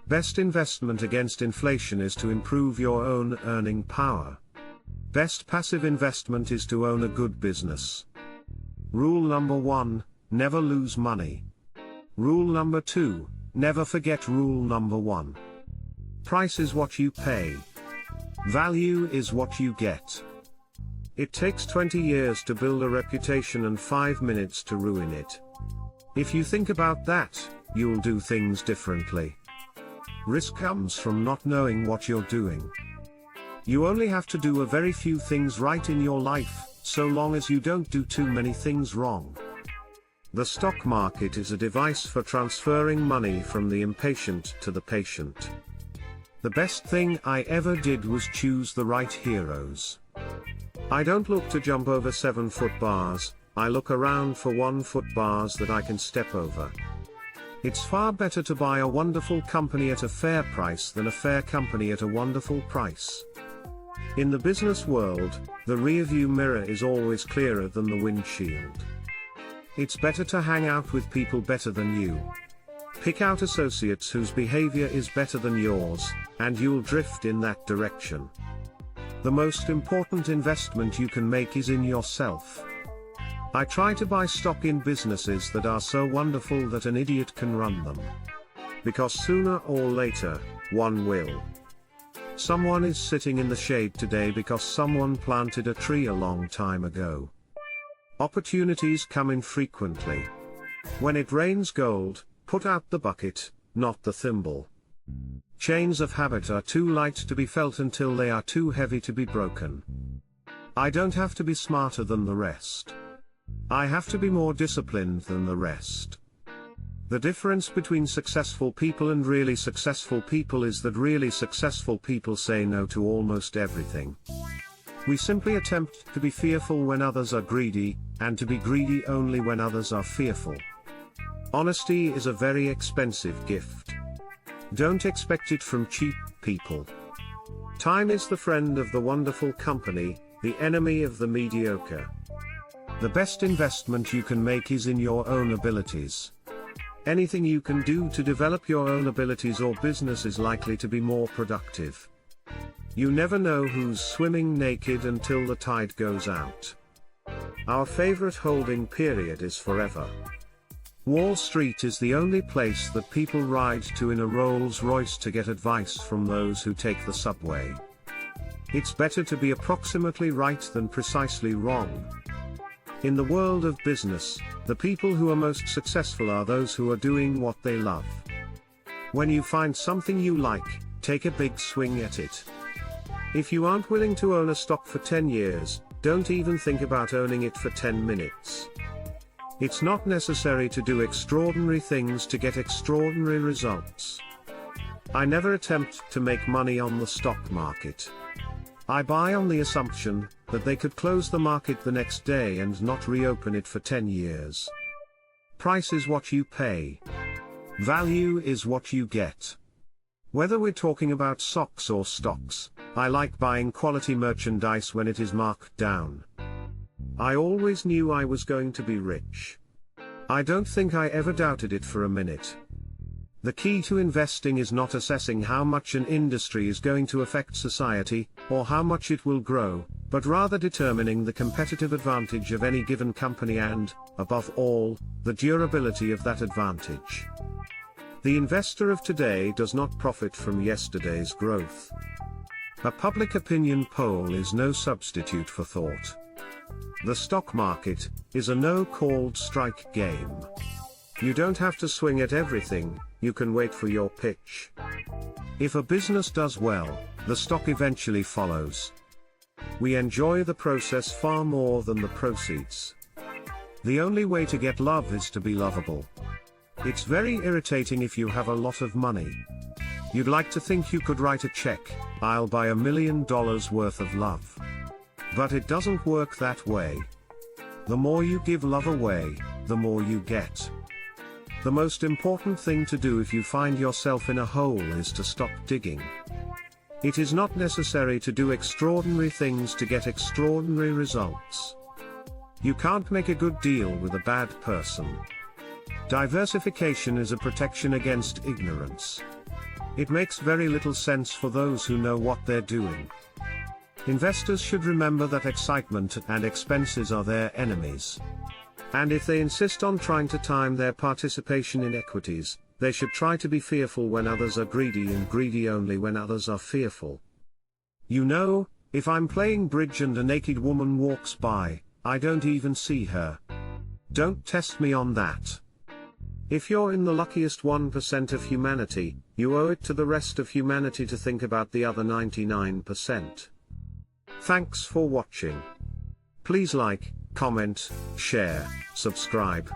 Best investment against inflation is to improve your own earning power. Best passive investment is to own a good business. Rule number 1, never lose money. Rule number 2, never forget rule number 1. Price is what you pay. Value is what you get. It takes 20 years to build a reputation and 5 minutes to ruin it. If you think about that, you'll do things differently. Risk comes from not knowing what you're doing. You only have to do a very few things right in your life, so long as you don't do too many things wrong. The stock market is a device for transferring money from the impatient to the patient. The best thing I ever did was choose the right heroes. I don't look to jump over 7-foot bars, I look around for 1-foot bars that I can step over. It's far better to buy a wonderful company at a fair price than a fair company at a wonderful price. In the business world, the rearview mirror is always clearer than the windshield. It's better to hang out with people better than you. Pick out associates whose behavior is better than yours, and you'll drift in that direction. The most important investment you can make is in yourself. I try to buy stock in businesses that are so wonderful that an idiot can run them. Because sooner or later, one will. Someone is sitting in the shade today because someone planted a tree a long time ago. Opportunities come infrequently. When it rains gold, put out the bucket, not the thimble. Chains of habit are too light to be felt until they are too heavy to be broken. I don't have to be smarter than the rest. I have to be more disciplined than the rest. The difference between successful people and really successful people is that really successful people say no to almost everything. We simply attempt to be fearful when others are greedy, and to be greedy only when others are fearful. Honesty is a very expensive gift. Don't expect it from cheap people. Time is the friend of the wonderful company, the enemy of the mediocre. The best investment you can make is in your own abilities. Anything you can do to develop your own abilities or business is likely to be more productive. You never know who's swimming naked until the tide goes out. Our favorite holding period is forever. Wall Street is the only place that people ride to in a Rolls-Royce to get advice from those who take the subway. It's better to be approximately right than precisely wrong. In the world of business, the people who are most successful are those who are doing what they love. When you find something you like, take a big swing at it. If you aren't willing to own a stock for 10 years, don't even think about owning it for 10 minutes. It's not necessary to do extraordinary things to get extraordinary results. I never attempt to make money on the stock market. I buy on the assumption that they could close the market the next day and not reopen it for 10 years. Price is what you pay. Value is what you get. Whether we're talking about socks or stocks, I like buying quality merchandise when it is marked down. I always knew I was going to be rich. I don't think I ever doubted it for a minute. The key to investing is not assessing how much an industry is going to affect society, or how much it will grow, but rather determining the competitive advantage of any given company and, above all, the durability of that advantage. The investor of today does not profit from yesterday's growth. A public opinion poll is no substitute for thought. The stock market is a no-called strike game. You don't have to swing at everything, you can wait for your pitch. If a business does well, the stock eventually follows. We enjoy the process far more than the proceeds. The only way to get love is to be lovable. It's very irritating if you have a lot of money. You'd like to think you could write a check, "I'll buy $1 million worth of love." But it doesn't work that way. The more you give love away, the more you get. The most important thing to do if you find yourself in a hole is to stop digging. It is not necessary to do extraordinary things to get extraordinary results. You can't make a good deal with a bad person. Diversification is a protection against ignorance. It makes very little sense for those who know what they're doing. Investors should remember that excitement and expenses are their enemies. And if they insist on trying to time their participation in equities, they should try to be fearful when others are greedy and greedy only when others are fearful. You know, if I'm playing bridge and a naked woman walks by, I don't even see her. Don't test me on that. If you're in the luckiest 1% of humanity, you owe it to the rest of humanity to think about the other 99%. Thanks for watching. Please like, comment, share, subscribe.